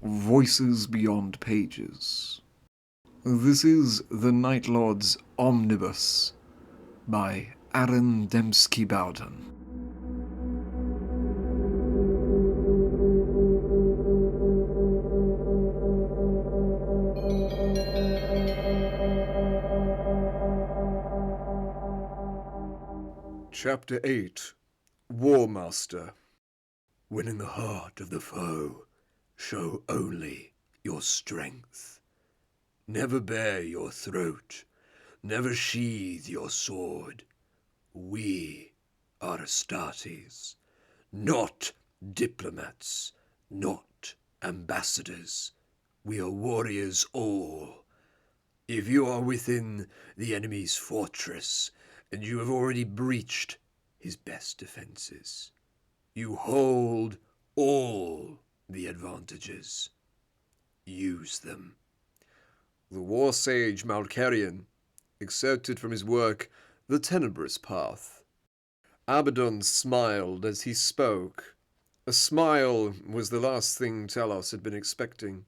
Voices Beyond Pages. This is the Night Lords Omnibus by Adaddon. Chapter 8 Warmaster. When in the heart of the foe, show only your strength. Never bare your throat, never sheathe your sword. We are Astartes, not diplomats, not ambassadors. We are warriors all. If you are within the enemy's fortress, and you have already breached his best defenses, you hold all the advantages. Use them. The war sage Malkarian excerpted from his work The Tenebrous Path. Abaddon smiled as he spoke. A smile was the last thing Talos had been expecting.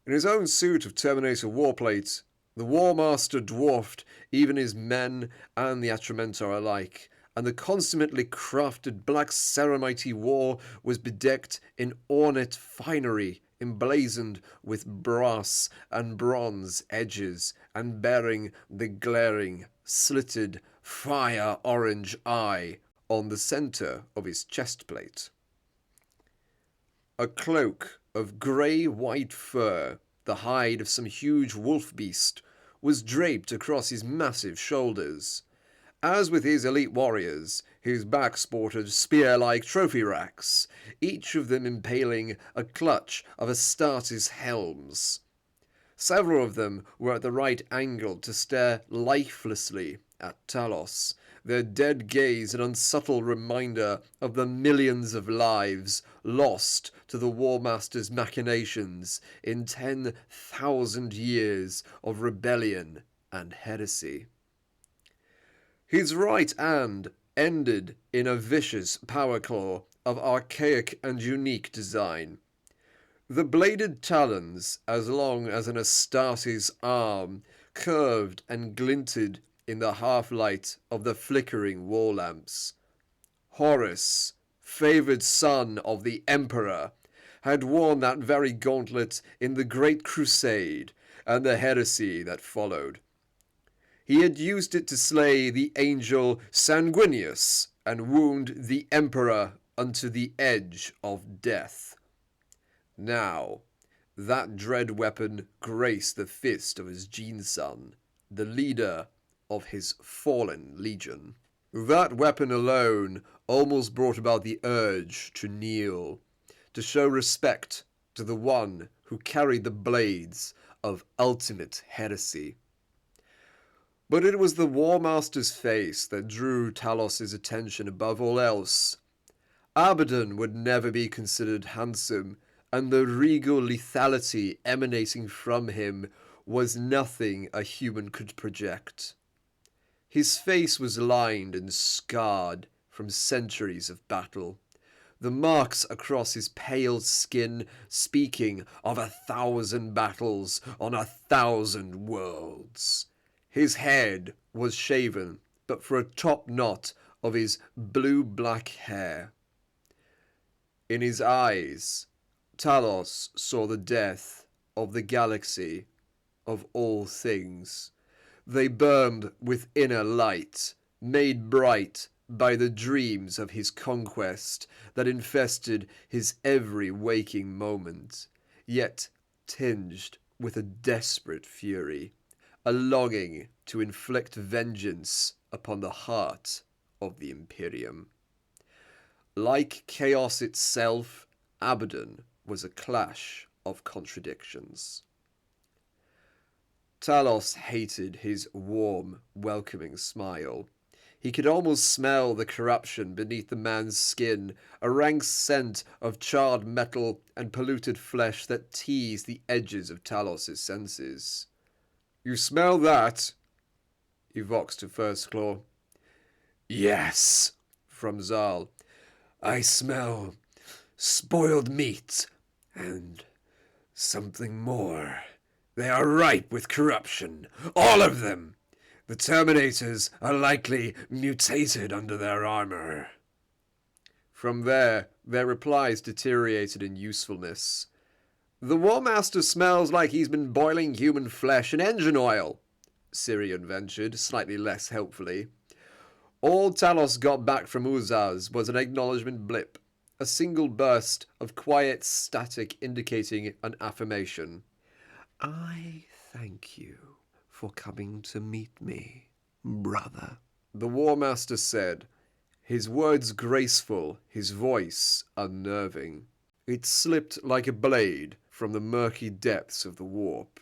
In his own suit of Terminator warplate, the Warmaster dwarfed even his men and the Atramentar alike, and the consummately crafted black Ceramite war was bedecked in ornate finery, emblazoned with brass and bronze edges, and bearing the glaring, slitted, fire-orange eye on the centre of his chestplate. A cloak of grey-white fur, the hide of some huge wolf beast, was draped across his massive shoulders. As with his elite warriors, his back sported spear-like trophy racks, each of them impaling a clutch of Astartes helms. Several of them were at the right angle to stare lifelessly at Talos, their dead gaze an unsubtle reminder of the millions of lives lost to the Warmaster's machinations in 10,000 years of rebellion and heresy. His right hand ended in a vicious power claw of archaic and unique design. The bladed talons, as long as an Astartes arm, curved and glinted in the half-light of the flickering wall lamps. Horus, favoured son of the Emperor, had worn that very gauntlet in the Great Crusade and the heresy that followed. He had used it to slay the angel Sanguinius and wound the Emperor unto the edge of death. Now, that dread weapon graced the fist of his gene-son, the leader of his fallen legion. That weapon alone almost brought about the urge to kneel, to show respect to the one who carried the blades of ultimate heresy. But it was the Warmaster's face that drew Talos' attention above all else. Abaddon would never be considered handsome, and the regal lethality emanating from him was nothing a human could project. His face was lined and scarred from centuries of battle, the marks across his pale skin speaking of 1,000 battles on 1,000 worlds. His head was shaven, but for a top knot of his blue-black hair. In his eyes, Talos saw the death of the galaxy, of all things. They burned with inner light, made bright by the dreams of his conquest that infested his every waking moment, yet tinged with a desperate fury, a longing to inflict vengeance upon the heart of the Imperium. Like chaos itself, Abaddon was a clash of contradictions. Talos hated his warm, welcoming smile. He could almost smell the corruption beneath the man's skin, a rank scent of charred metal and polluted flesh that teased the edges of Talos' senses. "You smell that?" he voxed to First Claw. "Yes," from Zal. "I smell spoiled meat and Something more. They are ripe with corruption. All of them. The Terminators are likely mutated under their armor. From there, their replies deteriorated in usefulness. The Warmaster smells like he's been boiling human flesh and engine oil, Syrian ventured, slightly less helpfully. All Talos got back from Uzaz was an acknowledgement blip, a single burst of quiet static indicating an affirmation. I thank you for coming to meet me, brother, the Warmaster said, his words graceful, his voice unnerving. It slipped like a blade from the murky depths of the warp,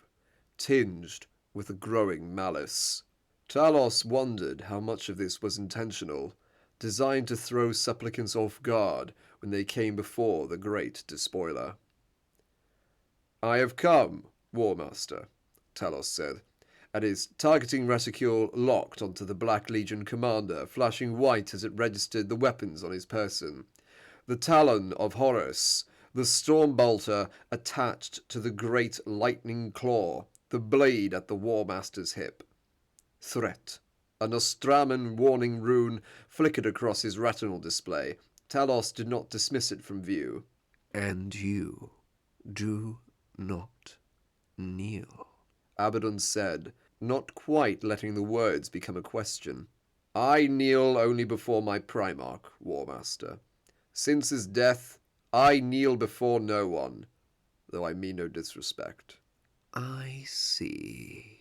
tinged with a growing malice. Talos wondered how much of this was intentional, designed to throw supplicants off guard when they came before the great Despoiler. I have come, Warmaster, Talos said, and his targeting reticule locked onto the Black Legion commander, flashing white as it registered the weapons on his person. The talon of Horus, the stormbolter attached to the great lightning claw, the blade at the Warmaster's hip. Threat. A Nostraman warning rune flickered across his retinal display. Talos did not dismiss it from view. And you do not kneel, Abaddon said, not quite letting the words become a question. I kneel only before my Primarch, Warmaster. Since his death, I kneel before no one, though I mean no disrespect. I see.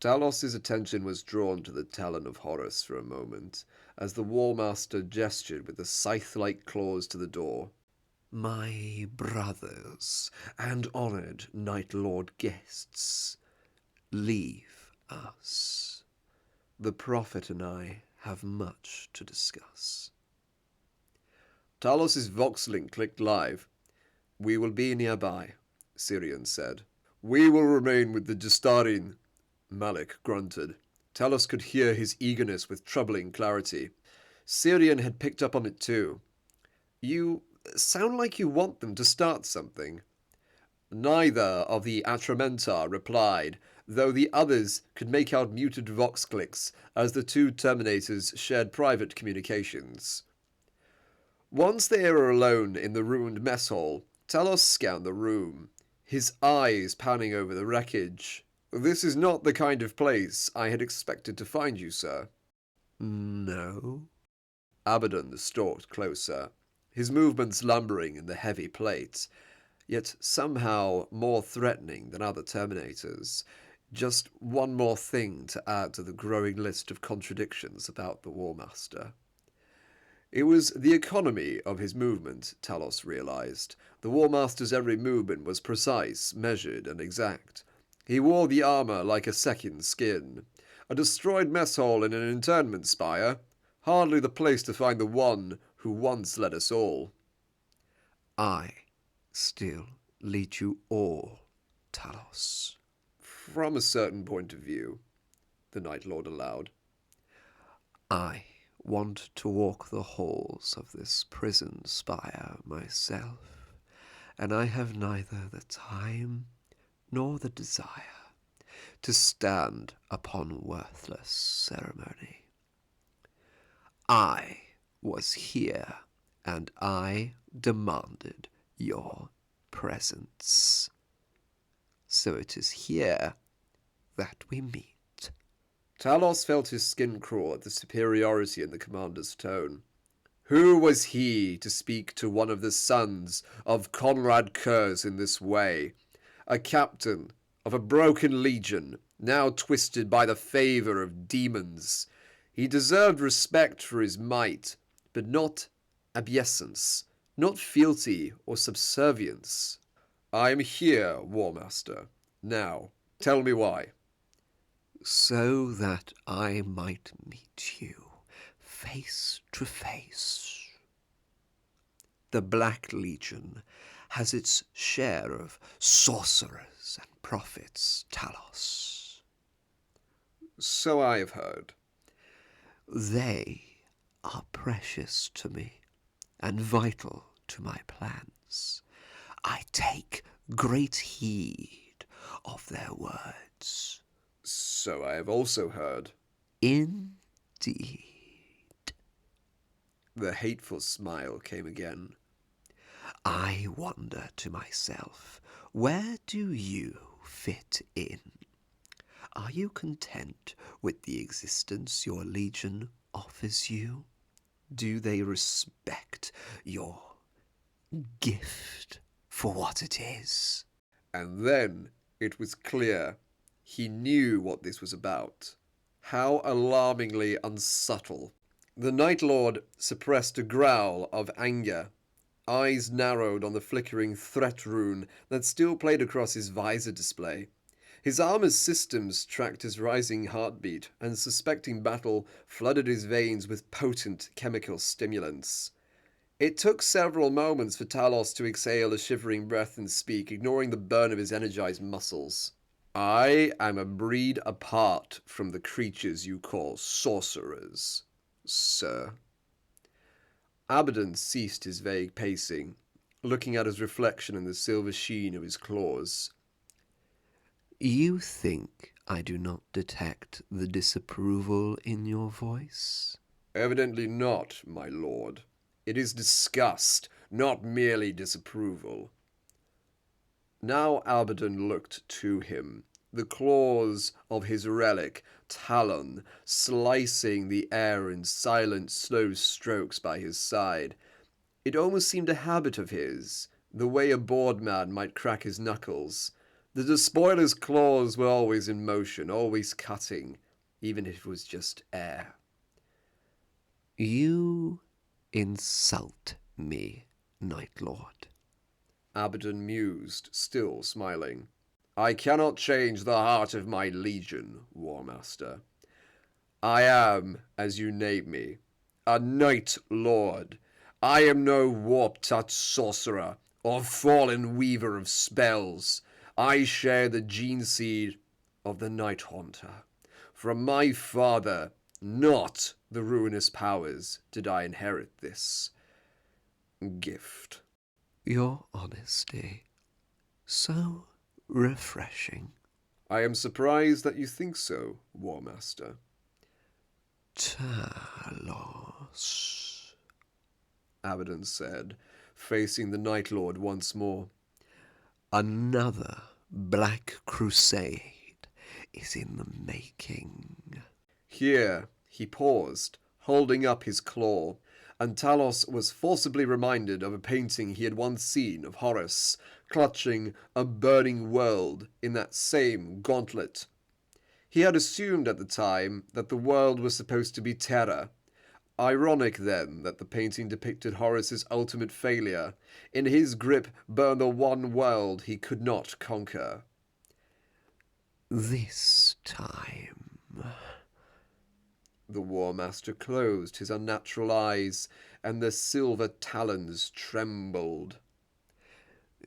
Talos's attention was drawn to the talon of Horus for a moment, as the Warmaster gestured with the scythe-like claws to the door. My brothers and honoured Night Lord guests, leave us. The Prophet and I have much to discuss. Talos's Voxlink clicked live. We will be nearby, Syrian said. We will remain with the Justarin, Malik grunted. Talos could hear his eagerness with troubling clarity. Syrian had picked up on it too. You sound like you want them to start something. Neither of the Atramentar replied, though the others could make out muted vox clicks as the two Terminators shared private communications. Once they were alone in the ruined mess hall, Talos scanned the room, his eyes panning over the wreckage. This is not the kind of place I had expected to find you, sir. No? Abaddon stalked closer, his movements lumbering in the heavy plate, yet somehow more threatening than other Terminators. Just one more thing to add to the growing list of contradictions about the Warmaster. It was the economy of his movement, Talos realized. The Warmaster's every movement was precise, measured, and exact. He wore the armor like a second skin. A destroyed mess hall in an internment spire. Hardly the place to find the one who once led us all. I still lead you all, Talos. From a certain point of view, the Night Lord allowed. I want to walk the halls of this prison spire myself, and I have neither the time nor the desire to stand upon worthless ceremony. I was here, and I demanded your presence. So it is here that we meet. Talos felt his skin crawl at the superiority in the commander's tone. Who was he to speak to one of the sons of Conrad Kurz in this way? A captain of a broken legion, now twisted by the favour of demons. He deserved respect for his might, but not obeisance, not fealty or subservience. I am here, Warmaster. Now, tell me why. So that I might meet you face to face. The Black Legion has its share of sorcerers and prophets, Talos. So I have heard. They are precious to me and vital to my plans. I take great heed of their words. So I have also heard. Indeed. The hateful smile came again. I wonder to myself, where do you fit in? Are you content with the existence your legion offers you? Do they respect your gift for what it is? And then it was clear he knew what this was about. How alarmingly unsubtle. The Night Lord suppressed a growl of anger. Eyes narrowed on the flickering threat rune that still played across his visor display. His armor's systems tracked his rising heartbeat, and suspecting battle flooded his veins with potent chemical stimulants. It took several moments for Talos to exhale a shivering breath and speak, ignoring the burn of his energized muscles. I am a breed apart from the creatures you call sorcerers, sir. Abaddon ceased his vague pacing, looking at his reflection in the silver sheen of his claws. You think I do not detect the disapproval in your voice? Evidently not, my lord. It is disgust, not merely disapproval. Now Abaddon looked to him, the claws of his relic, Talon, slicing the air in silent, slow strokes by his side. It almost seemed a habit of his, the way a bored man might crack his knuckles. The Despoiler's claws were always in motion, always cutting, even if it was just air. You insult me, Night Lord. Abaddon mused, still smiling. I cannot change the heart of my legion, Warmaster. I am, as you name me, a Night Lord. I am no warp-touched sorcerer or fallen weaver of spells. I share the gene seed of the Night Haunter. From my father, not the ruinous powers, did I inherit this gift. Your honesty, so refreshing. I am surprised that you think so, Warmaster. Talos, Abaddon said, facing the Night Lord once more. another Black Crusade is in the making. Here he paused, holding up his claw, and Talos was forcibly reminded of a painting he had once seen of Horus, clutching a burning world in that same gauntlet. He had assumed at the time that the world was supposed to be Terra. Ironic, then, that the painting depicted Horus's ultimate failure. In his grip burned the one world he could not conquer. This time, The Warmaster closed his unnatural eyes, and the silver talons trembled.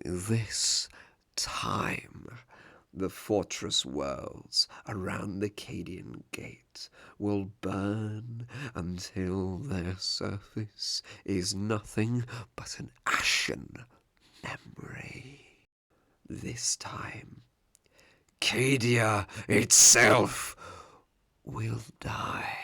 this time, the fortress worlds around the Cadian Gate will burn until their surface is nothing but an ashen memory. This time, Cadia itself will die.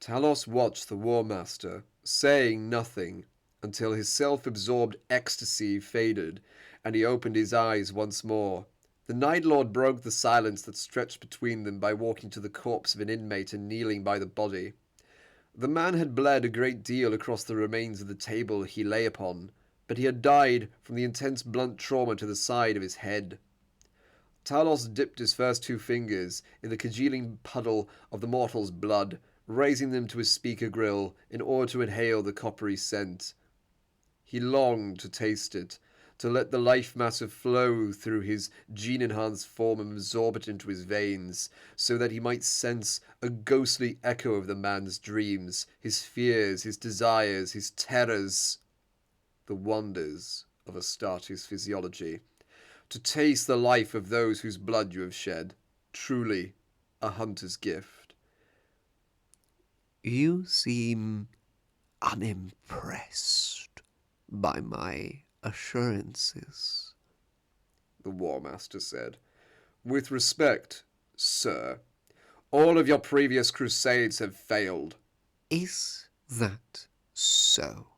Talos watched the Warmaster, saying nothing, until his self-absorbed ecstasy faded, and he opened his eyes once more. The Night Lord broke the silence that stretched between them by walking to the corpse of an inmate and kneeling by the body. The man had bled a great deal across the remains of the table he lay upon, but he had died from the intense blunt trauma to the side of his head. Talos dipped his first two fingers in the congealing puddle of the mortal's blood, raising them to his speaker grill in order to inhale the coppery scent. He longed to taste it, to let the life matter flow through his gene-enhanced form and absorb it into his veins, so that he might sense a ghostly echo of the man's dreams, his fears, his desires, his terrors, the wonders of Astartes' physiology. To taste the life of those whose blood you have shed, truly a hunter's gift. You seem unimpressed by my assurances. the Warmaster said. With respect, sir, all of your previous crusades have failed. Is that so?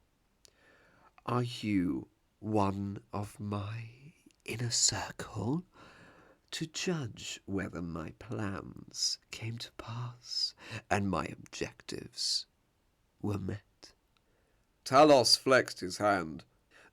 Are you one of my inner circle to judge whether my plans came to pass and my objectives were met? Talos flexed his hand,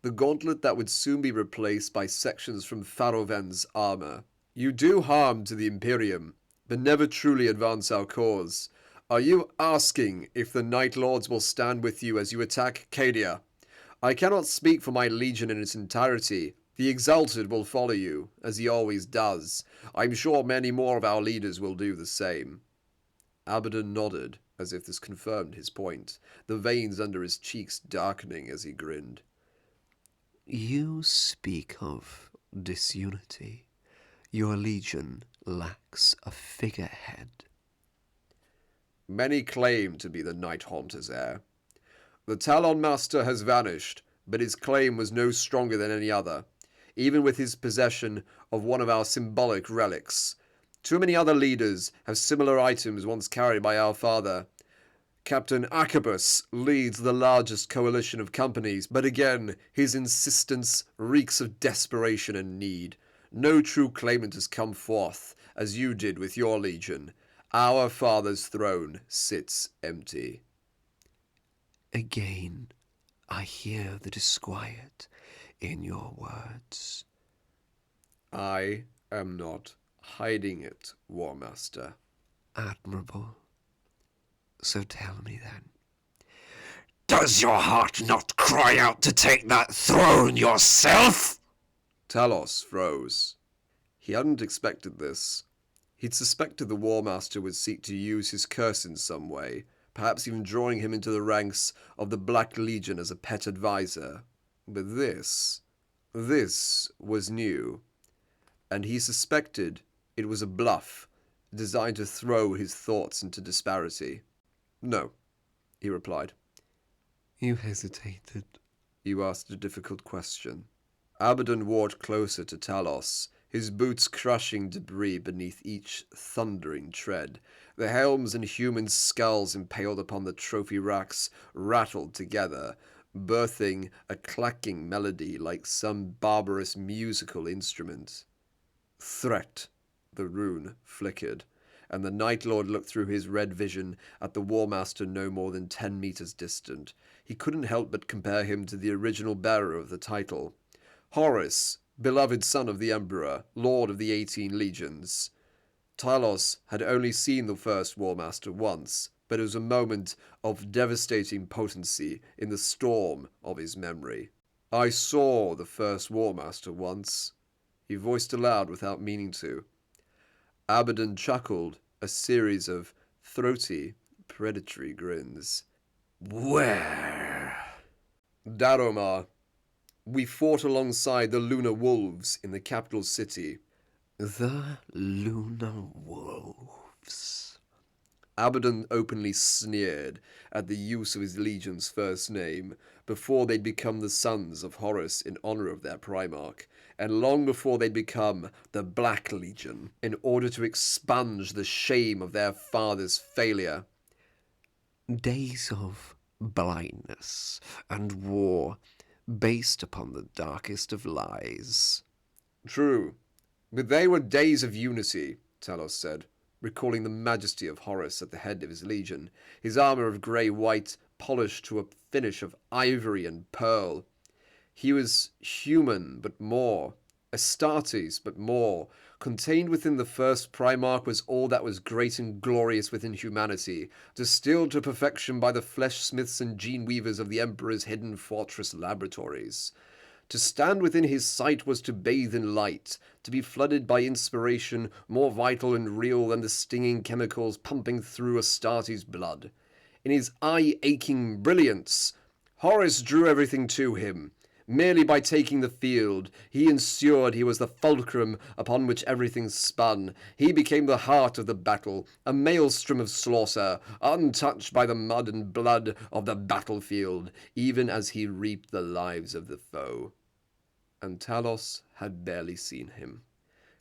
the gauntlet that would soon be replaced by sections from Faroven's armor. You do harm to the Imperium, but never truly advance our cause. Are you asking if the Night Lords will stand with you as you attack Cadia? I cannot speak for my legion in its entirety. The Exalted will follow you, as he always does. I'm sure many more of our leaders will do the same. Abaddon nodded, as if this confirmed his point, the veins under his cheeks darkening as he grinned. You speak of disunity. Your legion lacks a figurehead. Many claim to be the Night Haunter's heir. The Talon Master has vanished, but his claim was no stronger than any other, even with his possession of one of our symbolic relics. Too many other leaders have similar items once carried by our father. Captain Acabus leads the largest coalition of companies, but again, his insistence reeks of desperation and need. No true claimant has come forth, as you did with your legion. Our father's throne sits empty. Again, I hear the disquiet in your words. I am not hiding it, Warmaster. Admirable. So tell me then, does your heart not cry out to take that throne yourself? Talos froze. He hadn't expected this. He'd suspected the Warmaster would seek to use his curse in some way, perhaps even drawing him into the ranks of the Black Legion as a pet advisor. But this was new, and he suspected it was a bluff designed to throw his thoughts into disparity. No, he replied. You hesitated. You asked a difficult question. Abaddon walked closer to Talos, his boots crushing debris beneath each thundering tread. The helms and human skulls impaled upon the trophy racks rattled together, birthing a clacking melody like some barbarous musical instrument. Threat, the rune flickered, and the Night Lord looked through his red vision at the Warmaster no more than 10 meters distant. He couldn't help but compare him to the original bearer of the title. Horus, beloved son of the Emperor, Lord of the 18 Legions. Talos had only seen the first Warmaster once, but it was a moment of devastating potency in the storm of his memory. I saw the first Warmaster once, he voiced aloud without meaning to. Abaddon chuckled, a series of throaty, predatory grins. Where? Daromar. We fought alongside the Lunar Wolves in the capital city. The Lunar Wolves. Abaddon openly sneered at the use of his legion's first name, before they'd become the sons of Horus in honor of their Primarch, and long before they'd become the Black Legion, in order to expunge the shame of their father's failure. Days of blindness and war, based upon the darkest of lies. True, but they were days of unity, Talos said, recalling the majesty of Horus at the head of his legion, his armor of grey-white polished to a finish of ivory and pearl. He was human, but more. Astartes, but more. Contained within the first Primarch was all that was great and glorious within humanity, distilled to perfection by the flesh-smiths and gene-weavers of the Emperor's hidden fortress laboratories. To stand within his sight was to bathe in light, to be flooded by inspiration more vital and real than the stinging chemicals pumping through Astartes' blood. In his eye-aching brilliance, Horus drew everything to him. Merely by taking the field, he ensured he was the fulcrum upon which everything spun. He became the heart of the battle, a maelstrom of slaughter, untouched by the mud and blood of the battlefield, even as he reaped the lives of the foe. And Talos had barely seen him.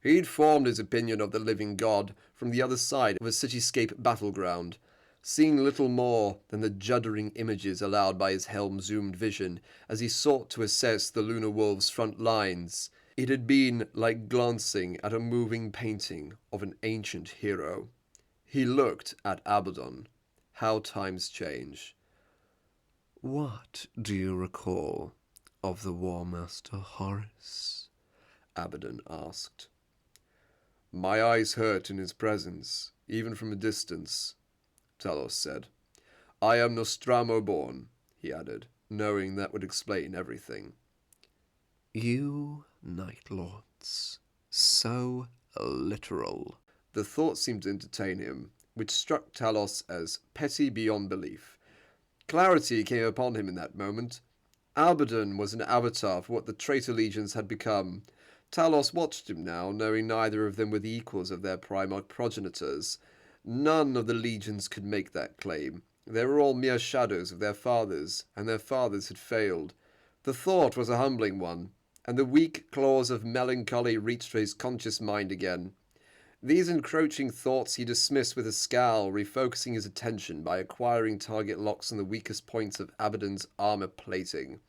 He'd formed his opinion of the living god from the other side of a cityscape battleground, seeing little more than the juddering images allowed by his helm-zoomed vision as he sought to assess the Lunar Wolves' front lines. It had been like glancing at a moving painting of an ancient hero. He looked at Abaddon. How times change. "What do you recall of the Warmaster Horus?" Abaddon asked. My eyes hurt in his presence, even from a distance, Talos said. I am Nostramo born, he added, knowing that would explain everything. You Night Lords, so literal. The thought seemed to entertain him, which struck Talos as petty beyond belief. Clarity came upon him in that moment. Abaddon was an avatar for what the traitor legions had become. Talos watched him now, knowing neither of them were the equals of their Primarch progenitors. None of the legions could make that claim. They were all mere shadows of their fathers, and their fathers had failed. The thought was a humbling one, and the weak claws of melancholy reached for his conscious mind again. These encroaching thoughts he dismissed with a scowl, refocusing his attention by acquiring target locks on the weakest points of Abaddon's armor plating.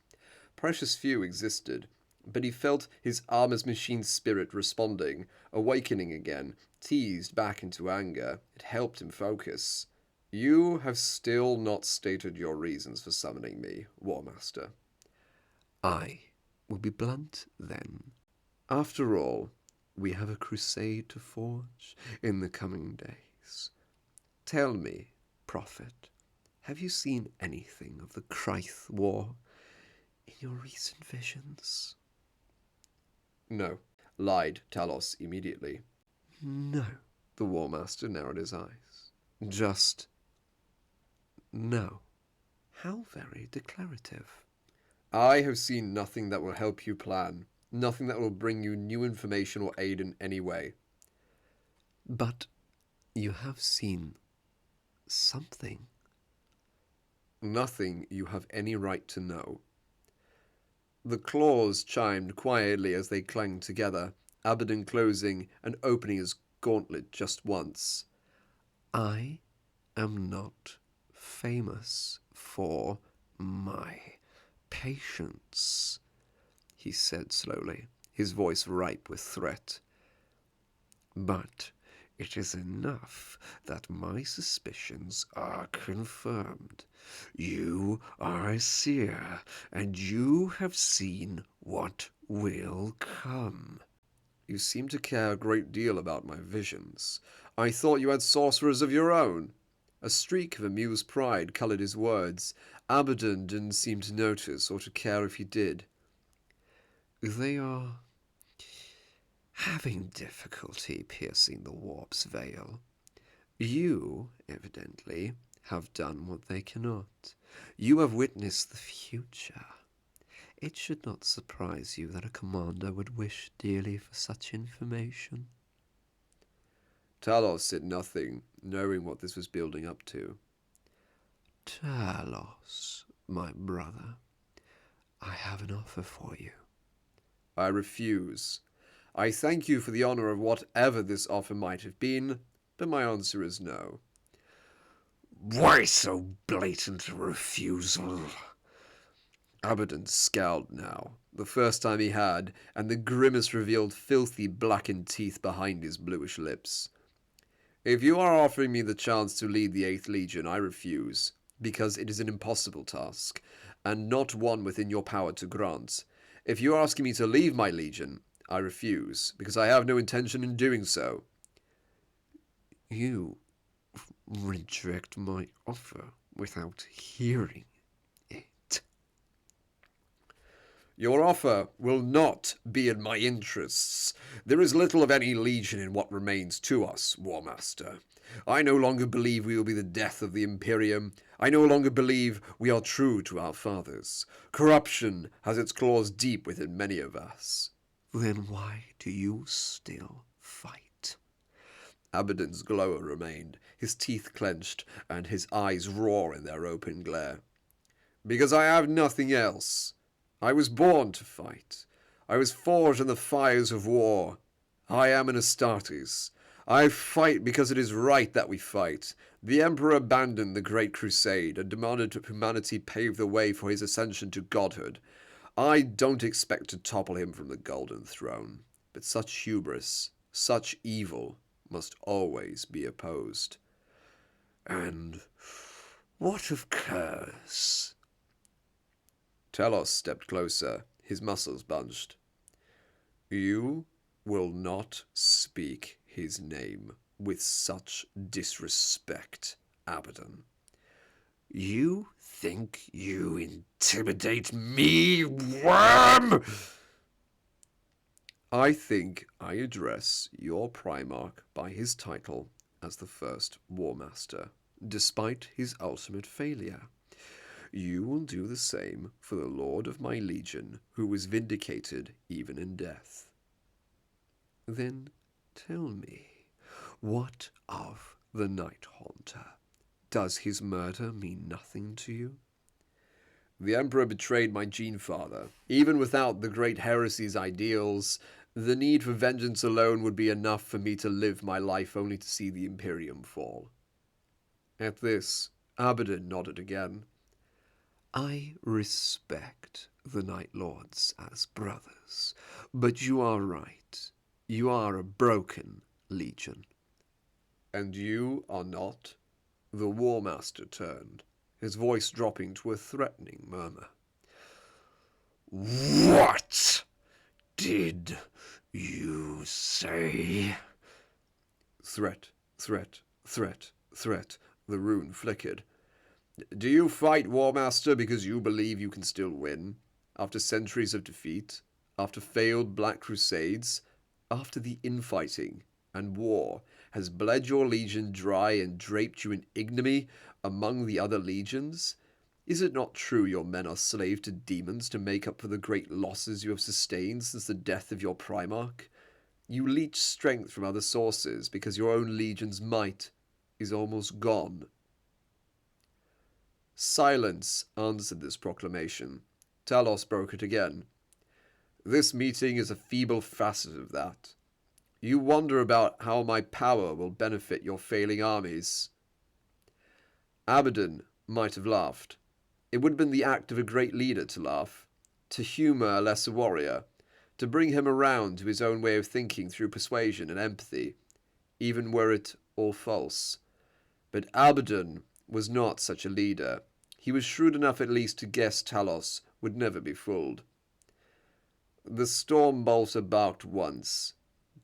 Precious few existed, but he felt his armor's machine spirit responding, awakening again, teased back into anger. It helped him focus. You have still not stated your reasons for summoning me, Warmaster. I will be blunt then. After all, we have a crusade to forge in the coming days. Tell me, Prophet, have you seen anything of the Kryth War in your recent visions? No, lied Talos immediately. No, the Warmaster narrowed his eyes. Just no. How very declarative. I have seen nothing that will help you plan, nothing that will bring you new information or aid in any way. But you have seen something. Nothing you have any right to know. The claws chimed quietly as they clanged together, Abaddon closing and opening his gauntlet just once. I am not famous for my patience, he said slowly, his voice ripe with threat. But it is enough that my suspicions are confirmed. You are a seer, and you have seen what will come. You seem to care a great deal about my visions. I thought you had sorcerers of your own. A streak of amused pride coloured his words. Abaddon didn't seem to notice or to care if he did. They are having difficulty piercing the warp's veil. You, evidently, have done what they cannot. You have witnessed the future. It should not surprise you that a commander would wish dearly for such information. Talos said nothing, knowing what this was building up to. Talos, my brother, I have an offer for you. I refuse. I thank you for the honour of whatever this offer might have been, but my answer is no. Why so blatant a refusal? Abaddon scowled now, the first time he had, and the grimace revealed filthy blackened teeth behind his bluish lips. If you are offering me the chance to lead the 8th Legion, I refuse, because it is an impossible task, and not one within your power to grant. If you are asking me to leave my legion, I refuse, because I have no intention in doing so. You reject my offer without hearing it. Your offer will not be in my interests. There is little of any legion in what remains to us, Warmaster. I no longer believe we will be the death of the Imperium. I no longer believe we are true to our fathers. Corruption has its claws deep within many of us. Then why do you still fight? Abaddon's glower remained, his teeth clenched, and his eyes raw in their open glare. Because I have nothing else. I was born to fight. I was forged in the fires of war. I am an Astartes. I fight because it is right that we fight. The Emperor abandoned the Great Crusade and demanded that humanity pave the way for his ascension to godhood. I don't expect to topple him from the Golden Throne, but such hubris, such evil, must always be opposed. And what of curse? Talos stepped closer, his muscles bunched. You will not speak his name with such disrespect, Abaddon. You think you intimidate me, worm? I think I address your Primarch by his title as the first Warmaster, despite his ultimate failure. You will do the same for the Lord of my Legion, who was vindicated even in death. Then tell me, what of the Night Haunter? Does his murder mean nothing to you? The Emperor betrayed my gene-father. Even without the great heresy's ideals, the need for vengeance alone would be enough for me to live my life only to see the Imperium fall. At this, Abaddon nodded again. I respect the Night Lords as brothers, but you are right. You are a broken legion. And you are not? The Warmaster turned, his voice dropping to a threatening murmur. What did you say? Threat, threat, threat, threat, the rune flickered. Do you fight, Warmaster, because you believe you can still win? After centuries of defeat? After failed Black Crusades? After the infighting and war has bled your legion dry and draped you in ignominy among the other legions? Is it not true your men are slaves to demons to make up for the great losses you have sustained since the death of your Primarch? You leech strength from other sources because your own legion's might is almost gone. Silence answered this proclamation. Talos broke it again. This meeting is a feeble facet of that. You wonder about how my power will benefit your failing armies. Abaddon might have laughed. It would have been the act of a great leader to laugh, to humour a lesser warrior, to bring him around to his own way of thinking through persuasion and empathy, even were it all false. But Abaddon was not such a leader. He was shrewd enough at least to guess Talos would never be fooled. The storm bolter barked once.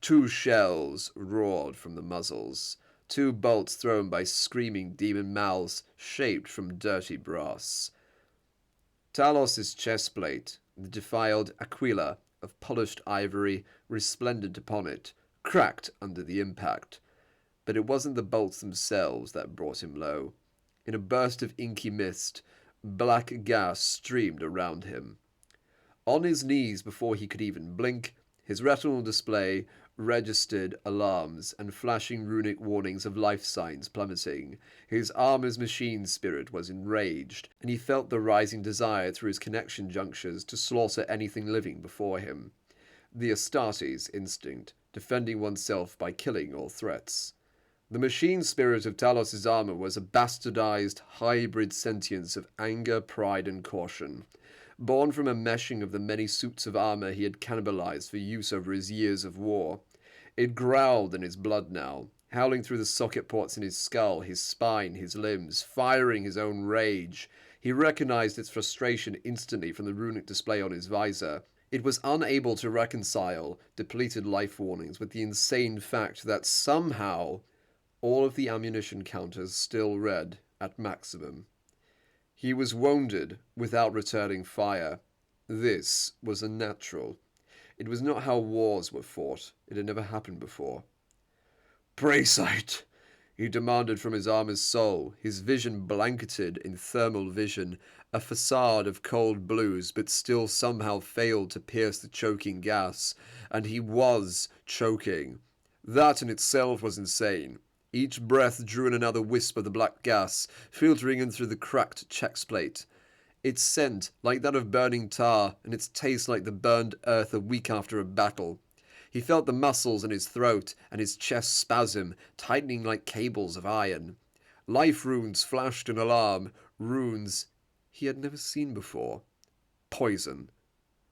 2 shells roared from the muzzles, 2 bolts thrown by screaming demon mouths shaped from dirty brass. Talos' chestplate, the defiled aquila of polished ivory resplendent upon it, cracked under the impact. But it wasn't the bolts themselves that brought him low. In a burst of inky mist, black gas streamed around him. On his knees before he could even blink, his retinal display registered alarms and flashing runic warnings of life signs plummeting. His armor's machine spirit was enraged, and he felt the rising desire through his connection junctures to slaughter anything living before him. The Astartes instinct, defending oneself by killing all threats. The machine spirit of Talos' armor was a bastardized hybrid sentience of anger, pride, and caution, born from a meshing of the many suits of armor he had cannibalized for use over his years of war. It growled in his blood now, howling through the socket ports in his skull, his spine, his limbs, firing his own rage. He recognized its frustration instantly from the runic display on his visor. It was unable to reconcile depleted life warnings with the insane fact that somehow all of the ammunition counters still read at maximum. He was wounded without returning fire. This was unnatural. It was not how wars were fought. It had never happened before. "Presight," he demanded from his armor's soul, his vision blanketed in thermal vision, a facade of cold blues, but still somehow failed to pierce the choking gas. And he was choking. That in itself was insane. Each breath drew in another wisp of the black gas, filtering in through the cracked chest plate. its scent like that of burning tar, and its taste like the burned earth a week after a battle. He felt the muscles in his throat and his chest spasm, tightening like cables of iron. Life runes flashed in alarm, runes he had never seen before. Poison.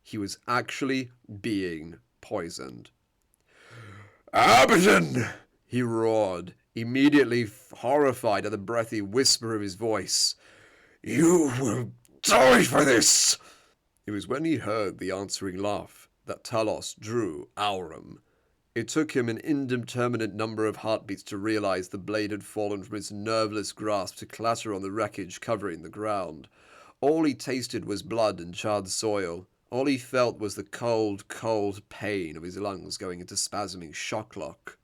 He was actually being poisoned. "Abaddon!" he roared, immediately horrified at the breathy whisper of his voice. "You will die for this!" It was when he heard the answering laugh that Talos drew Aurum. It took him an indeterminate number of heartbeats to realize the blade had fallen from his nerveless grasp to clatter on the wreckage covering the ground. All he tasted was blood and charred soil. All he felt was the cold, cold pain of his lungs going into spasming shocklock.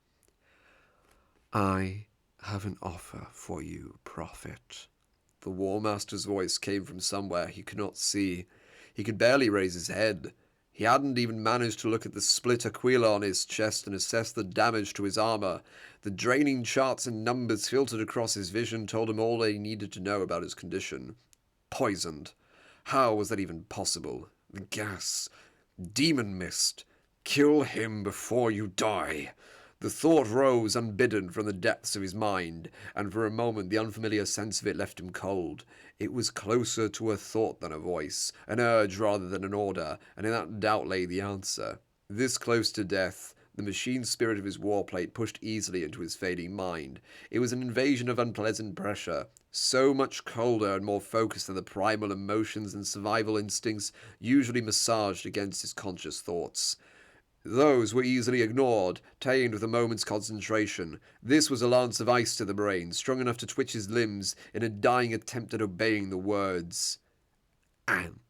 "I have an offer for you, prophet." The Warmaster's voice came from somewhere he could not see. He could barely raise his head. He hadn't even managed to look at the split aquila on his chest and assess the damage to his armor. The draining charts and numbers filtered across his vision told him all he needed to know about his condition. Poisoned. How was that even possible? The gas. Demon mist. Kill him before you die. The thought rose unbidden from the depths of his mind, and for a moment the unfamiliar sense of it left him cold. It was closer to a thought than a voice, an urge rather than an order, and in that doubt lay the answer. This close to death, the machine spirit of his warplate pushed easily into his fading mind. It was an invasion of unpleasant pressure, so much colder and more focused than the primal emotions and survival instincts usually massaged against his conscious thoughts. Those were easily ignored, tamed with a moment's concentration. This was a lance of ice to the brain, strong enough to twitch his limbs in a dying attempt at obeying the words. "And,"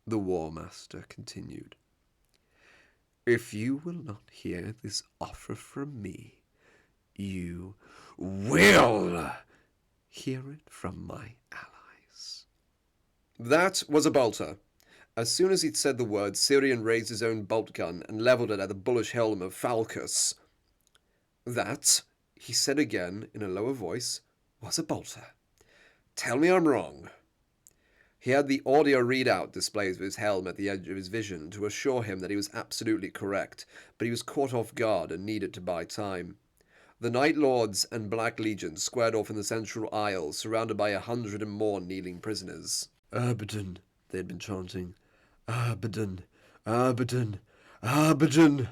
the Warmaster continued, "if you will not hear this offer from me, you will hear it from my allies." That was a bolter. As soon as he'd said the word, Syrian raised his own bolt gun and levelled it at the bullish helm of Falcus. That, he said again in a lower voice, was a bolter. Tell me I'm wrong. He had the audio readout displays of his helm at the edge of his vision to assure him that he was absolutely correct, but he was caught off guard and needed to buy time. The Night Lords and Black Legion squared off in the central aisle, surrounded by 100 and more kneeling prisoners. "Abaddon," they had been chanting. "Abaddon, Abaddon, Abaddon,"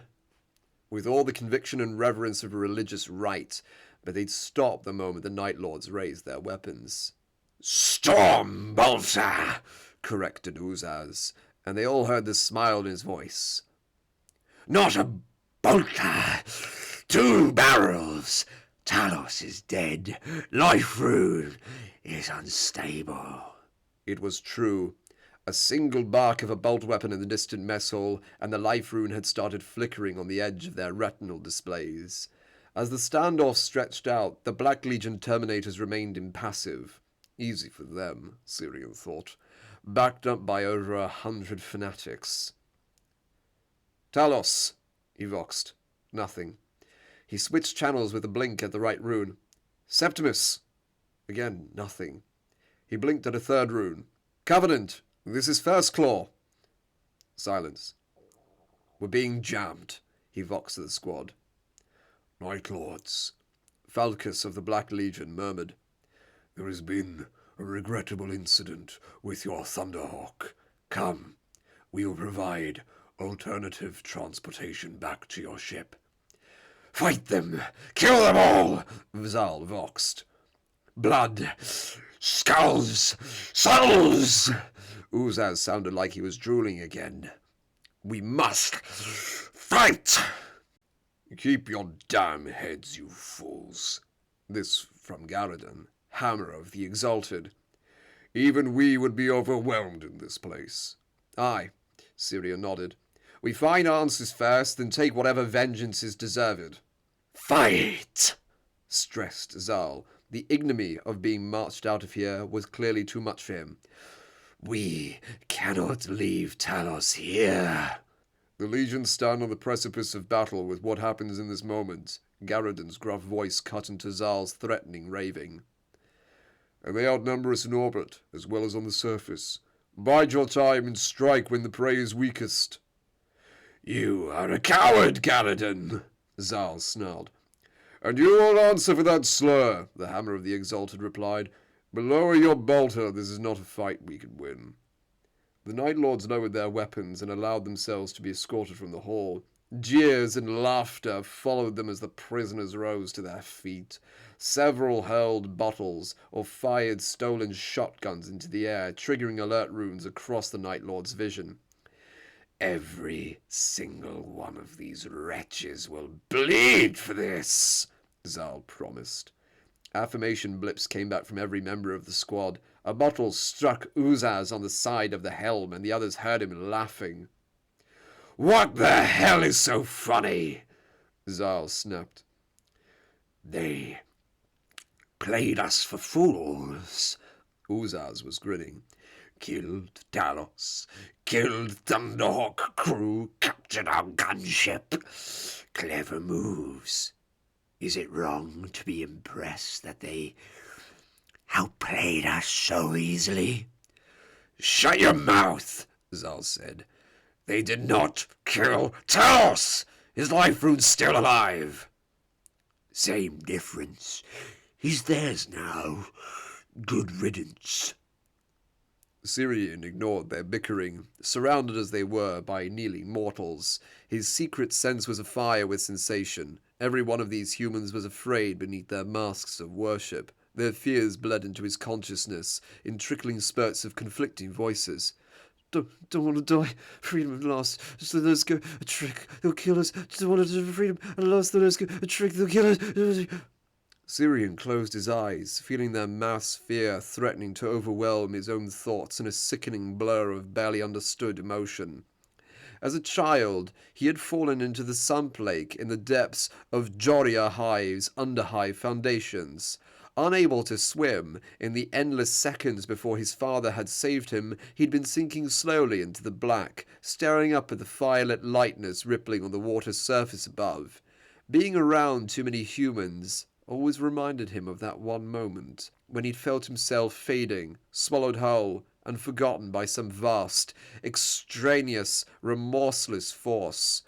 with all the conviction and reverence of a religious rite, but they'd stop the moment the Night Lords raised their weapons. "Storm bolter," corrected Uzaz, and they all heard the smile in his voice. "Not a bolter, 2 barrels. Talos is dead. Life rune is unstable." It was true. A single bark of a bolt weapon in the distant mess hall, and the life rune had started flickering on the edge of their retinal displays. As the standoff stretched out, the Black Legion Terminators remained impassive. Easy for them, Syrian thought, backed up by over 100 fanatics. "Talos," he voxed. Nothing. He switched channels with a blink at the right rune. "Septimus." Again, nothing. He blinked at a third rune. "Covenant. This is First Claw." Silence. "We're being jammed," he voxed to the squad. "Night Lords," Falcus of the Black Legion murmured. "There has been a regrettable incident with your Thunderhawk. Come, we will provide alternative transportation back to your ship." "Fight them! Kill them all!" Vzal voxed. "Blood! Skulls! Souls!" Uzaz sounded like he was drooling again. "We must fight!" "Keep your damn heads, you fools." This from Adaddon, Hammer of the Exalted. "Even we would be overwhelmed in this place." "Aye," Syria nodded. "We find answers first, then take whatever vengeance is deserved." "Fight!" stressed Zal. The ignominy of being marched out of here was clearly too much for him. "We cannot leave Talos here." "The Legion stand on the precipice of battle with what happens in this moment," Adaddon's gruff voice cut into Zal's threatening raving. "And they outnumber us in orbit, as well as on the surface. Bide your time and strike when the prey is weakest. You are a coward, Adaddon, Zal snarled. and you will answer for that slur, the Hammer of the Exalted replied. But lower your bolter, this is not a fight we can win. The Night Lords lowered their weapons and allowed themselves to be escorted from the hall. Jeers and laughter followed them as the prisoners rose to their feet. Several hurled bottles or fired stolen shotguns into the air, triggering alert runes across the Night Lord's vision. Every single one of these wretches will bleed for this, Zal promised. Affirmation blips came back from every member of the squad. A bottle struck Uzaz on the side of the helm, and the others heard him laughing. What the hell is so funny? Zal snapped. They played us for fools. Uzaz was grinning. Killed Talos, killed Thunderhawk crew, captured our gunship. Clever moves. Is it wrong to be impressed that they outplayed us so easily? Shut your mouth, Zal said. They did not kill Talos! His life rune's still alive. Same difference. He's theirs now. Good riddance. Syrian ignored their bickering, surrounded as they were by kneeling mortals. His secret sense was afire with sensation. Every one of these humans was afraid beneath their masks of worship. Their fears bled into his consciousness in trickling spurts of conflicting voices. Don't want to die. Freedom at last. Just let us go. A trick. They'll kill us. Just want to do freedom at last. Let us go. A trick. They'll kill us. Syrian closed his eyes, feeling their mass fear threatening to overwhelm his own thoughts in a sickening blur of barely understood emotion. As a child, he had fallen into the sump lake in the depths of Joria Hive's underhive foundations. Unable to swim, in the endless seconds before his father had saved him, he'd been sinking slowly into the black, staring up at the firelit lightness rippling on the water's surface above. Being around too many humans always reminded him of that one moment when he'd felt himself fading, swallowed whole, and forgotten by some vast, extraneous, remorseless force.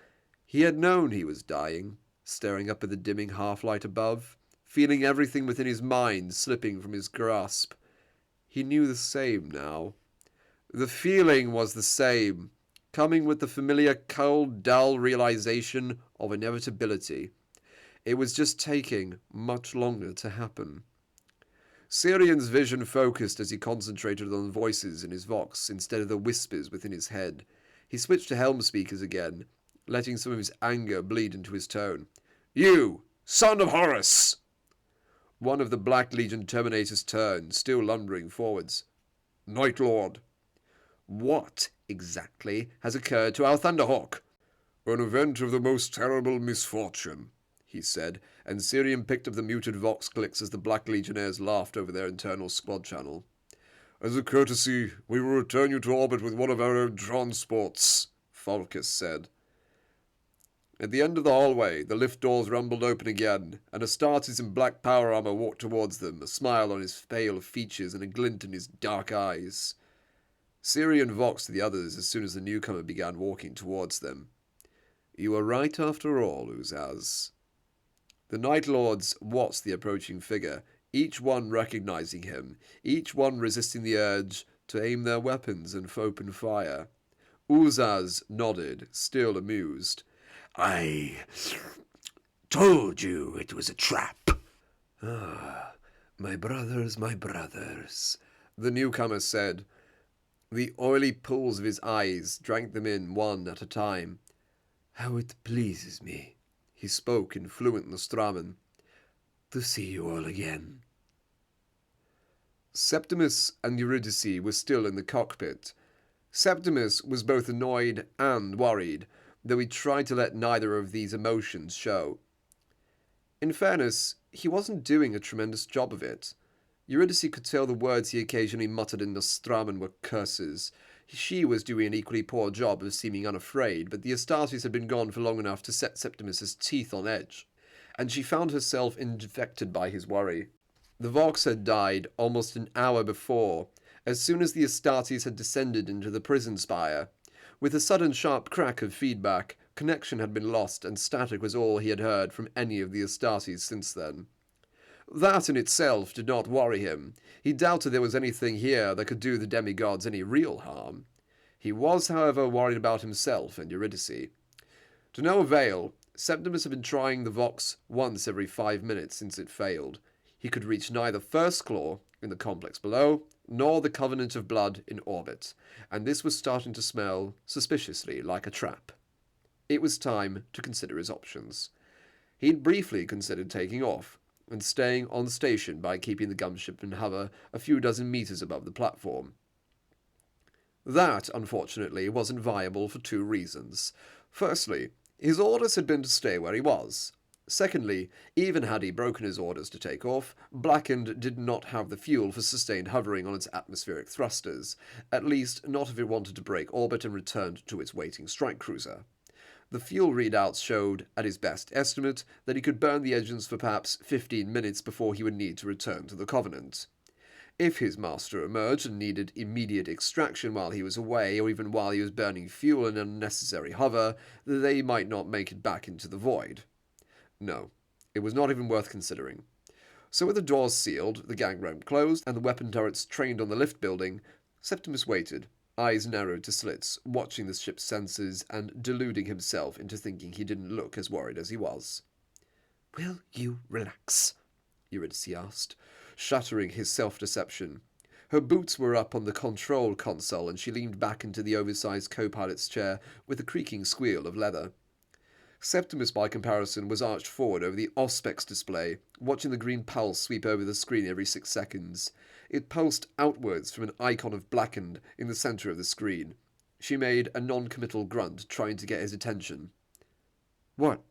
He had known he was dying, staring up at the dimming half-light above, feeling everything within his mind slipping from his grasp. He knew the same now. The feeling was the same, coming with the familiar cold, dull realization of inevitability. It was just taking much longer to happen. Syrian's vision focused as he concentrated on the voices in his vox instead of the whispers within his head. He switched to helm speakers again, letting some of his anger bleed into his tone. You, son of Horus! One of the Black Legion Terminators turned, still lumbering forwards. Night Lord. What, exactly, has occurred to our Thunderhawk? An event of the most terrible misfortune, he said, and Syrian picked up the muted vox clicks as the Black Legionnaires laughed over their internal squad channel. As a courtesy, we will return you to orbit with one of our own transports, Falcus said. At the end of the hallway, the lift doors rumbled open again, and Astartes in black power armor walked towards them, a smile on his pale features and a glint in his dark eyes. Syrian voxed to the others as soon as the newcomer began walking towards them. You were right after all, Uzaz. The Night Lords watched the approaching figure, each one recognizing him, each one resisting the urge to aim their weapons and open fire. Uzaz nodded, still amused. I told you it was a trap. Ah, my brothers, the newcomer said. The oily pools of his eyes drank them in one at a time. How it pleases me, he spoke in fluent Nostraman, to see you all again. Septimus and Eurydice were still in the cockpit. Septimus was both annoyed and worried, though he tried to let neither of these emotions show. In fairness, he wasn't doing a tremendous job of it. Eurydice could tell the words he occasionally muttered in Nostraman were curses. She was doing an equally poor job of seeming unafraid, but the Astartes had been gone for long enough to set Septimus's teeth on edge, and she found herself infected by his worry. The Vox had died almost an hour before, as soon as the Astartes had descended into the prison spire. With a sudden sharp crack of feedback, connection had been lost and static was all he had heard from any of the Astartes since then. That in itself did not worry him. He doubted there was anything here that could do the demigods any real harm. He was, however, worried about himself and Eurydice. To no avail. Septimus had been trying the Vox once every 5 minutes since it failed. He could reach neither First Claw, in the complex below, nor the Covenant of Blood in orbit, and this was starting to smell suspiciously like a trap. It was time to consider his options. He'd briefly considered taking off, and staying on station by keeping the gunship in hover a few dozen meters above the platform. That, unfortunately, wasn't viable for 2 reasons. Firstly, his orders had been to stay where he was. Secondly, even had he broken his orders to take off, Blackened did not have the fuel for sustained hovering on its atmospheric thrusters, at least not if it wanted to break orbit and return to its waiting strike cruiser. The fuel readouts showed, at his best estimate, that he could burn the engines for perhaps 15 minutes before he would need to return to the Covenant. If his master emerged and needed immediate extraction while he was away, or even while he was burning fuel in unnecessary hover, they might not make it back into the void. No, it was not even worth considering. So with the doors sealed, the gang ramp closed, and the weapon turrets trained on the lift building, Septimus waited, eyes narrowed to slits, watching the ship's sensors and deluding himself into thinking he didn't look as worried as he was. "Will you relax?" Eurydice asked, shattering his self-deception. Her boots were up on the control console, and she leaned back into the oversized co-pilot's chair with a creaking squeal of leather. Septimus, by comparison, was arched forward over the Auspex display, watching the green pulse sweep over the screen every 6 seconds. It pulsed outwards from an icon of Blackened in the center of the screen. She made a non-committal grunt, trying to get his attention. "What?"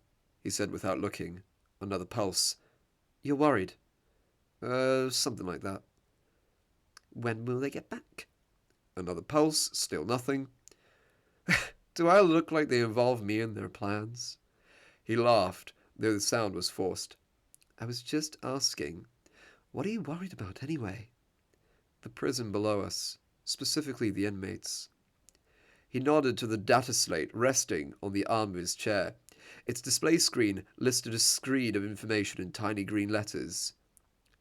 he said without looking. Another pulse. "You're worried?" Something like that. "When will they get back?" Another pulse, still nothing. Do I look like they involve me in their plans? He laughed, though the sound was forced. "I was just asking. What are you worried about, anyway?" The prison below us, specifically the inmates. He nodded to the data slate resting on the arm of his chair. Its display screen listed a screed of information in tiny green letters.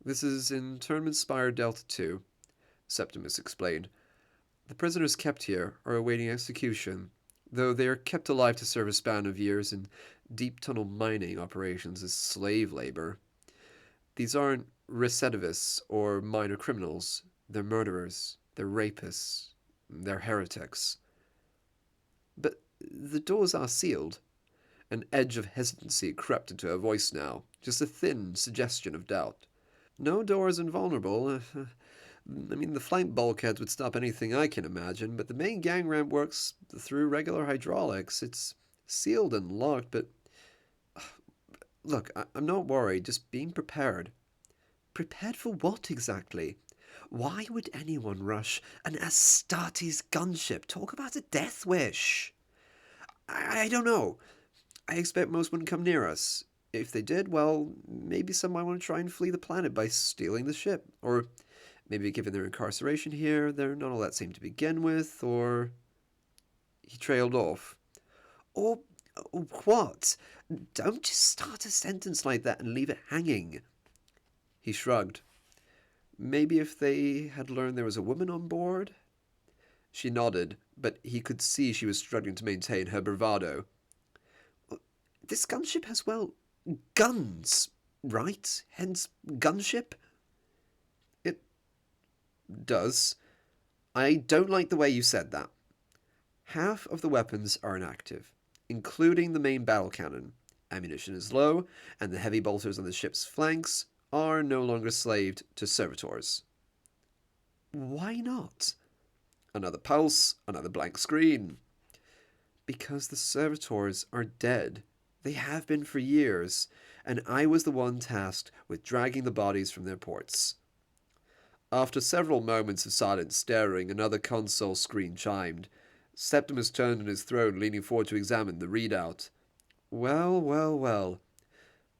"This is Internment Spire Delta 2, Septimus explained. "The prisoners kept here are awaiting execution, though they are kept alive to serve a span of years in deep tunnel mining operations as slave labor. These aren't recidivists or minor criminals. They're murderers. They're rapists. They're heretics." "But the doors are sealed." An edge of hesitancy crept into her voice now, just a thin suggestion of doubt. "No door is invulnerable. The flank bulkheads would stop anything I can imagine, but the main gang ramp works through regular hydraulics. It's sealed and locked, but... Look, I'm not worried, just being prepared." "Prepared for what exactly? Why would anyone rush an Astartes gunship? Talk about a death wish." I don't know. I expect most wouldn't come near us. If they did, well, maybe some might want to try and flee the planet by stealing the ship. Or maybe given their incarceration here, they're not all that same to begin with, or... He trailed off. "Or what? Don't just start a sentence like that and leave it hanging." He shrugged. "Maybe if they had learned there was a woman on board?" She nodded, but he could see she was struggling to maintain her bravado. "This gunship has, guns, right? Hence, gunship?" "It does. I don't like the way you said that. Half of the weapons are inactive, including the main battle cannon. Ammunition is low, and the heavy bolters on the ship's flanks are no longer slaved to servitors." "Why not?" Another pulse, another blank screen. "Because the servitors are dead. They have been for years, and I was the one tasked with dragging the bodies from their ports." After several moments of silent staring, another console screen chimed. Septimus turned on his throne, leaning forward to examine the readout. Well.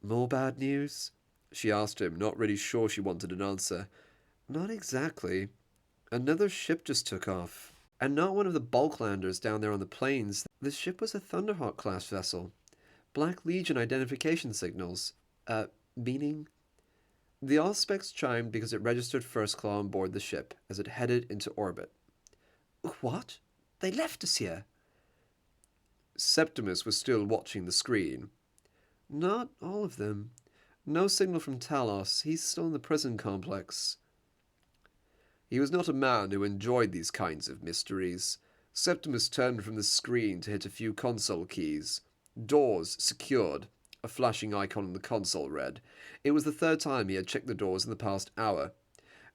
More bad news?" She asked him, not really sure she wanted an answer. "Not exactly. Another ship just took off. And not one of the bulklanders down there on the plains. The ship was a Thunderhawk-class vessel. Black Legion identification signals. Meaning? The Auspex chimed because it registered First Claw on board the ship as it headed into orbit. What? They left us here? Septimus was still watching the screen. Not all of them. No signal from Talos. He's still in the prison complex. He was not a man who enjoyed these kinds of mysteries. Septimus turned from the screen to hit a few console keys. Doors secured. A flashing icon on the console read. It was the third time he had checked the doors in the past hour.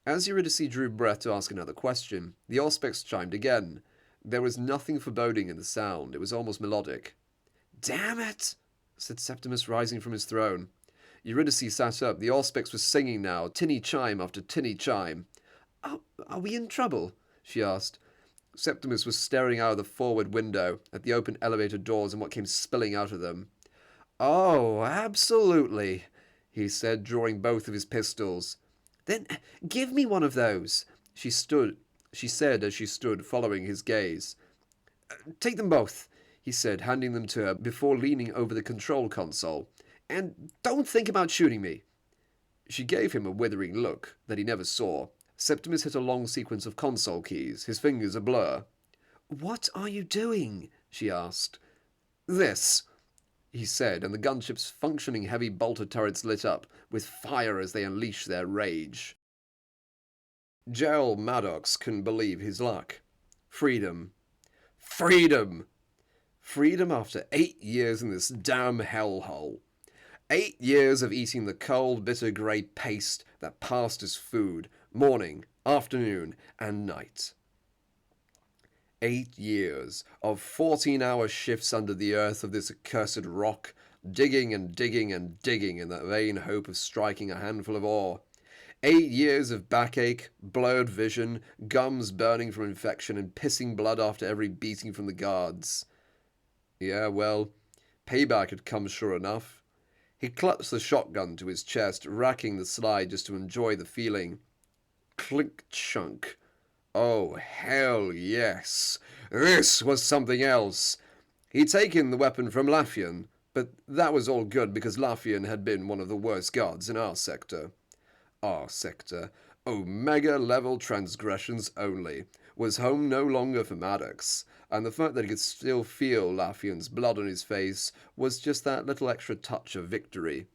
As Eurydice drew breath to ask another question, the Auspex chimed again. There was nothing foreboding in the sound. It was almost melodic. "Damn it!" said Septimus, rising from his throne. Eurydice sat up. The Auspex was singing now, tinny chime after tinny chime. Are we in trouble?" she asked. Septimus was staring out of the forward window at the open elevator doors and what came spilling out of them. "Oh, absolutely," he said, drawing both of his pistols. "Then give me one of those," she said as she stood, following his gaze. "Take them both," he said, handing them to her before leaning over the control console. "And don't think about shooting me." She gave him a withering look that he never saw. Septimus hit a long sequence of console keys, his fingers a blur. "What are you doing?" she asked. "This," he said, and the gunship's functioning heavy bolter turrets lit up, with fire as they unleashed their rage. Gerald Maddox couldn't believe his luck. Freedom. Freedom! Freedom after 8 years in this damn hellhole. 8 years of eating the cold, bitter grey paste that passed as food, morning, afternoon, and night. 8 years of 14-hour shifts under the earth of this accursed rock, digging and digging and digging in the vain hope of striking a handful of ore. 8 years of backache, blurred vision, gums burning from infection, and pissing blood after every beating from the guards. Yeah, well, payback had come sure enough. He clutched the shotgun to his chest, racking the slide just to enjoy the feeling. Clink-chunk. Oh, hell yes. This was something else. He'd taken the weapon from Lafian, but that was all good because Lafian had been one of the worst guards in our sector. Our sector, Omega-level transgressions only, was home no longer for Maddox, and the fact that he could still feel Lafian's blood on his face was just that little extra touch of victory.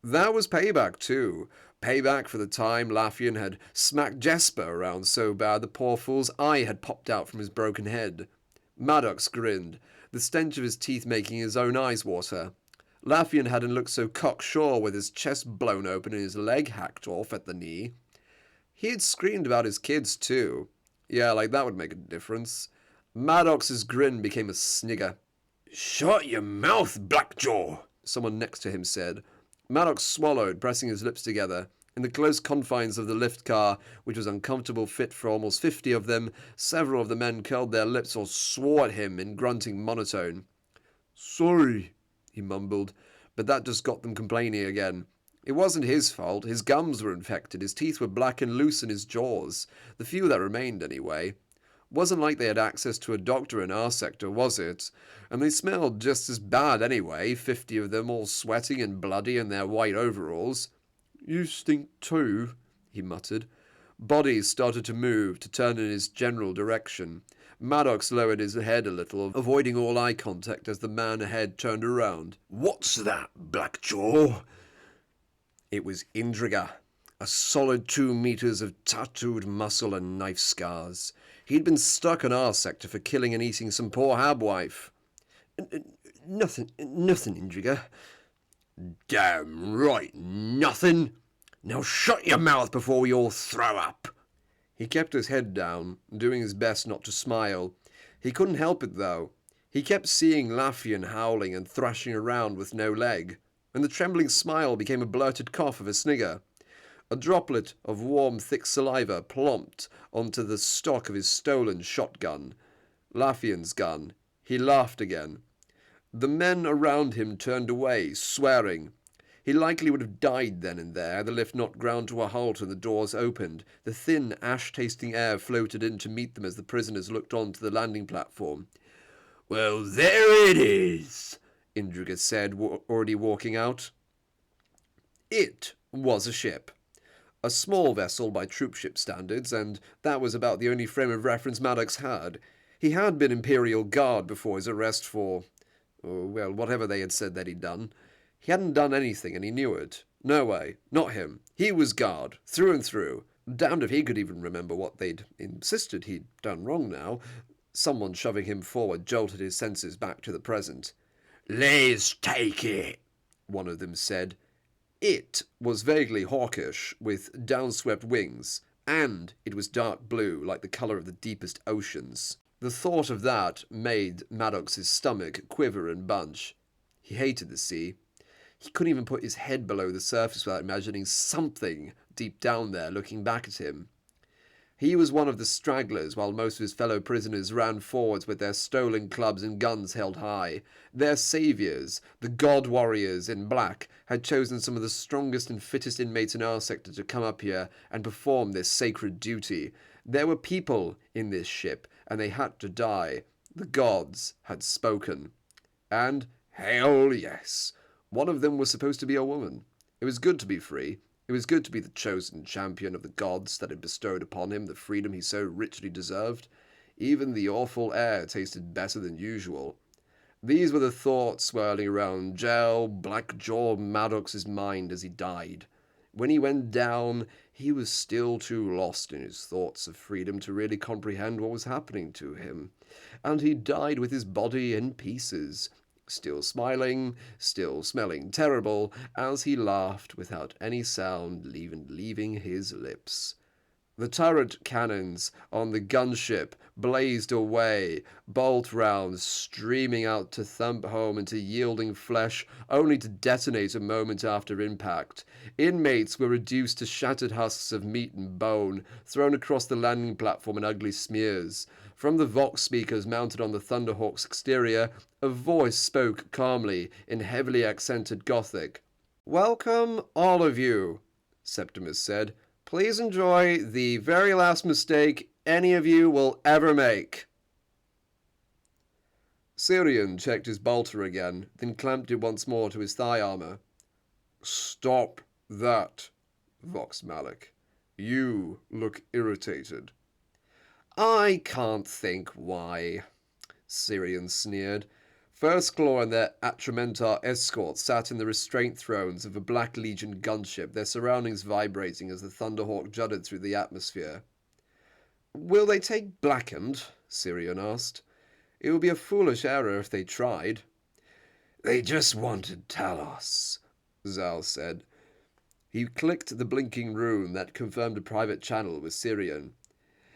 That was payback, too. Payback for the time Lafian had smacked Jesper around so bad the poor fool's eye had popped out from his broken head. Maddox grinned, the stench of his teeth making his own eyes water. Lafian hadn't looked so cocksure with his chest blown open and his leg hacked off at the knee. He had screamed about his kids, too. Yeah, like that would make a difference. Maddox's grin became a snigger. "Shut your mouth, Blackjaw," someone next to him said. Maddox swallowed, pressing his lips together. In the close confines of the lift car, which was uncomfortable fit for almost 50 of them, several of the men curled their lips or swore at him in grunting monotone. "Sorry," he mumbled, but that just got them complaining again. It wasn't his fault. His gums were infected, his teeth were black and loose in his jaws, the few that remained anyway. Wasn't like they had access to a doctor in our sector, was it? And they smelled just as bad anyway, 50 of them all sweating and bloody in their white overalls. "You stink too," he muttered. Bodies started to move, to turn in his general direction. Maddox lowered his head a little, avoiding all eye contact as the man ahead turned around. "What's that, Blackjaw?" It was Indriga, a solid 2 meters of tattooed muscle and knife scars. He'd been stuck in our sector for killing and eating some poor habwife. Nothing, Indriga." "Damn right, nothing. Now shut your mouth before we all throw up." He kept his head down, doing his best not to smile. He couldn't help it, though. He kept seeing Lafian howling and thrashing around with no leg, and the trembling smile became a blurted cough of a snigger. A droplet of warm, thick saliva plomped onto the stock of his stolen shotgun. Lafian's gun. He laughed again. The men around him turned away, swearing. He likely would have died then and there, had the lift not ground to a halt and the doors opened. The thin, ash-tasting air floated in to meet them as the prisoners looked on to the landing platform. "Well, there it is," Indriga said, already walking out. It was a ship. A small vessel by troopship standards, and that was about the only frame of reference Maddox had. He had been Imperial Guard before his arrest for, well, whatever they had said that he'd done. He hadn't done anything, and he knew it. No way. Not him. He was Guard, through and through. Damned if he could even remember what they'd insisted he'd done wrong now. Someone shoving him forward jolted his senses back to the present. "Let's take it," one of them said. It was vaguely hawkish, with downswept wings, and it was dark blue, like the colour of the deepest oceans. The thought of that made Maddox's stomach quiver and bunch. He hated the sea. He couldn't even put his head below the surface without imagining something deep down there looking back at him. He was one of the stragglers, while most of his fellow prisoners ran forwards with their stolen clubs and guns held high. Their saviours, the god warriors in black, had chosen some of the strongest and fittest inmates in our sector to come up here and perform this sacred duty. There were people in this ship, and they had to die. The gods had spoken. And, hell yes, one of them was supposed to be a woman. It was good to be free. It was good to be the chosen champion of the gods that had bestowed upon him the freedom he so richly deserved. Even the awful air tasted better than usual. These were the thoughts swirling around Blackjaw Maddox's mind as he died. When he went down, he was still too lost in his thoughts of freedom to really comprehend what was happening to him. And he died with his body in pieces, still smiling, still smelling terrible, as he laughed without any sound leaving his lips. The turret cannons on the gunship blazed away, bolt rounds streaming out to thump home into yielding flesh, only to detonate a moment after impact. Inmates were reduced to shattered husks of meat and bone, thrown across the landing platform in ugly smears. From the Vox speakers mounted on the Thunderhawk's exterior, a voice spoke calmly in heavily accented Gothic. "Welcome, all of you," Septimus said. "Please enjoy the very last mistake any of you will ever make." Syrian checked his bolter again, then clamped it once more to his thigh armour. "Stop that, Vox Malik. You look irritated." "I can't think why," Syrian sneered. First Claw and their Atramentar escorts sat in the restraint thrones of a Black Legion gunship, their surroundings vibrating as the Thunderhawk jutted through the atmosphere. "Will they take Blackened?" Syrian asked. "It would be a foolish error if they tried." "They just wanted Talos," Zal said. He clicked the blinking rune that confirmed a private channel with Syrian.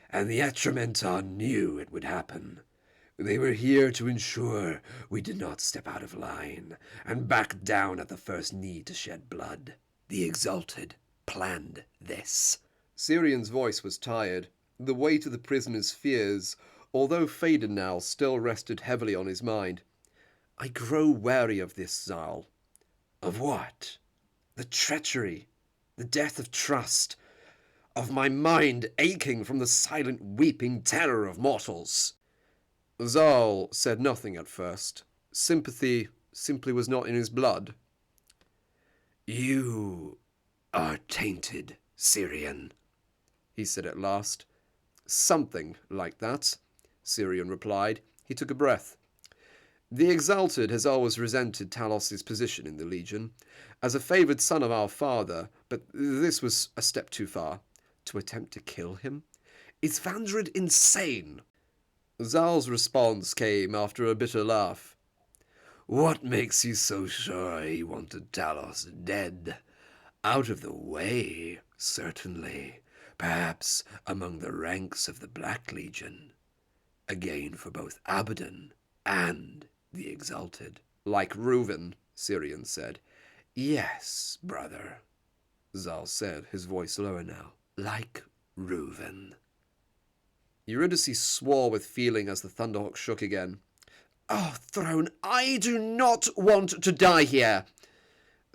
"And the Atramentar knew it would happen. They were here to ensure we did not step out of line and back down at the first need to shed blood. The Exalted planned this." Syrian's voice was tired. The weight of the prisoner's fears, although faded now, still rested heavily on his mind. "I grow wary of this, Zal." "Of what?" "The treachery, the death of trust, of my mind aching from the silent weeping terror of mortals." Zal said nothing at first. Sympathy simply was not in his blood. "You are tainted, Syrian," he said at last. "Something like that," Syrian replied. He took a breath. "The Exalted has always resented Talos' position in the Legion, as a favoured son of our father, but this was a step too far. To attempt to kill him? Is Vandred insane?" Zal's response came after a bitter laugh. "What makes you so sure he wanted Talos dead? Out of the way, certainly. Perhaps among the ranks of the Black Legion. A gain for both Abaddon and the Exalted." "Like Reuven," Syrian said. "Yes, brother," Zal said, his voice lower now. "Like Reuven." Eurydice swore with feeling as the Thunderhawk shook again. "Oh, Throne, I do not want to die here!"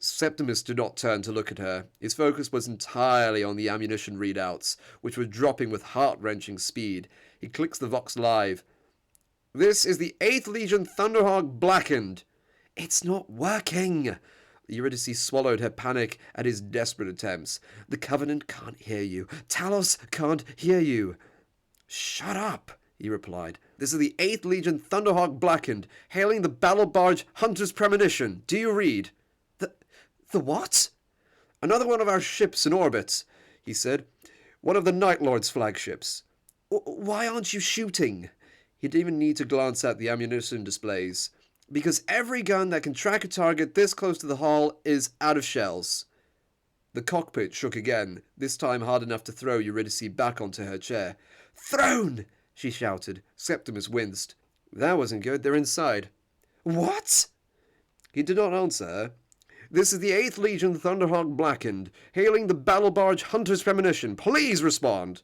Septimus did not turn to look at her. His focus was entirely on the ammunition readouts, which were dropping with heart-wrenching speed. He clicks the Vox Live. "This is the 8th Legion Thunderhawk Blackened." "It's not working." Eurydice swallowed her panic at his desperate attempts. "The Covenant can't hear you. Talos can't hear you." "Shut up," he replied. "This is the 8th Legion Thunderhawk Blackened, hailing the battle barge Hunter's Premonition. Do you read?" The what?" "Another one of our ships in orbit," he said. "One of the Night Lords' flagships." "Why aren't you shooting?" He didn't even need to glance at the ammunition displays. "Because every gun that can track a target this close to the hull is out of shells." The cockpit shook again, this time hard enough to throw Eurydice back onto her chair. "Thrown!" she shouted. Septimus winced. "That wasn't good. They're inside." "What?" He did not answer her. "This is the 8th Legion Thunderhawk Blackened, hailing the battle barge Hunter's Premonition. Please respond."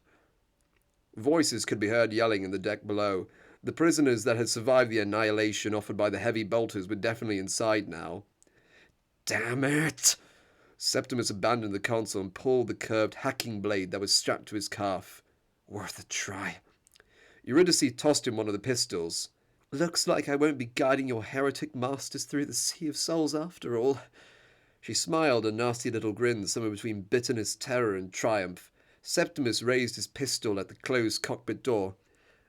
Voices could be heard yelling in the deck below. The prisoners that had survived the annihilation offered by the heavy bolters were definitely inside now. "Damn it!" Septimus abandoned the console and pulled the curved hacking blade that was strapped to his calf. "Worth a try." Eurydice tossed him one of the pistols. "Looks like I won't be guiding your heretic masters through the Sea of Souls after all." She smiled a nasty little grin somewhere between bitterness, terror, and triumph. Septimus raised his pistol at the closed cockpit door.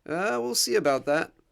We'll see about that."